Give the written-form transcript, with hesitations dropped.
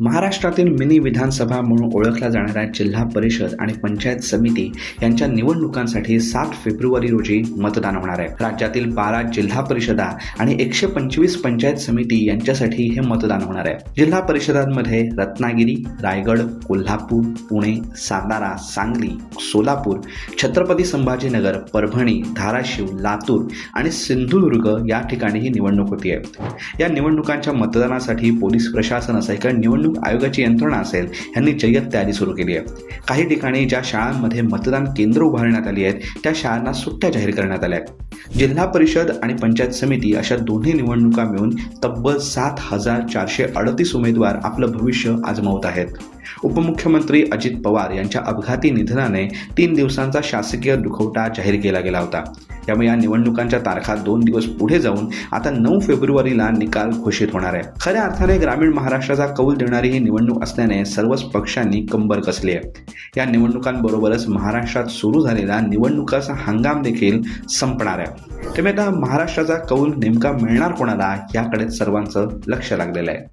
महाराष्ट्रातील मिनी विधानसभा म्हणून ओळखल्या जाणाऱ्या जिल्हा परिषद आणि पंचायत समिती यांच्या निवडणुकांसाठी 7 फेब्रुवारी रोजी मतदान होणार आहे। राज्यातील 12 जिल्हा परिषदा आणि 125 पंचायत समिती यांच्यासाठी हे मतदान होणार आहे। जिल्हा परिषदांमध्ये रत्नागिरी, रायगड, कोल्हापूर, पुणे, सातारा, सांगली, सोलापूर, छत्रपती संभाजीनगर, परभणी, धाराशिव, लातूर आणि सिंधुदुर्ग या ठिकाणी ही निवडणूक होती आहे। या निवडणुकांच्या मतदानासाठी पोलीस प्रशासन असेल किंवा निवडणूक आयोगाची यंत्रणा असेल यांनी जय्यत तयारी सुरू केली आहे। काही ठिकाणी ज्या शाळांमध्ये मतदान केंद्र उभारण्यात आली आहेत त्या शाळांना सुट्ट्या जाहीर करण्यात आल्या आहेत। जिल्हा परिषद आणि पंचायत समिती अशा दोन्ही निवडणुका मिळून तब्बल 7,438 उमेदवार आपलं भविष्य आजमावत आहेत। उपमुख्यमंत्री अजित पवार यांच्या अपघाती निधनाने 3 दिवसांचा शासकीय दुखवटा जाहीर केला गेला होता। त्यामुळे या निवडणुकांच्या तारखा 2 दिवस पुढे जाऊन आता 9 फेब्रुवारीला निकाल घोषित होणार आहे। खऱ्या अर्थाने ग्रामीण महाराष्ट्राचा कौल देणारी ही निवडणूक असल्याने सर्वच पक्षांनी कंबर कसली आहे। या निवडणुकांबरोबरच महाराष्ट्रात सुरू झालेला निवडणुकाचा हंगाम देखील संपणार आहे। त्यामुळे आता महाराष्ट्राचा कौल नेमका मिळणार कोणाला याकडे सर्वांचं लक्ष लागलेलं आहे।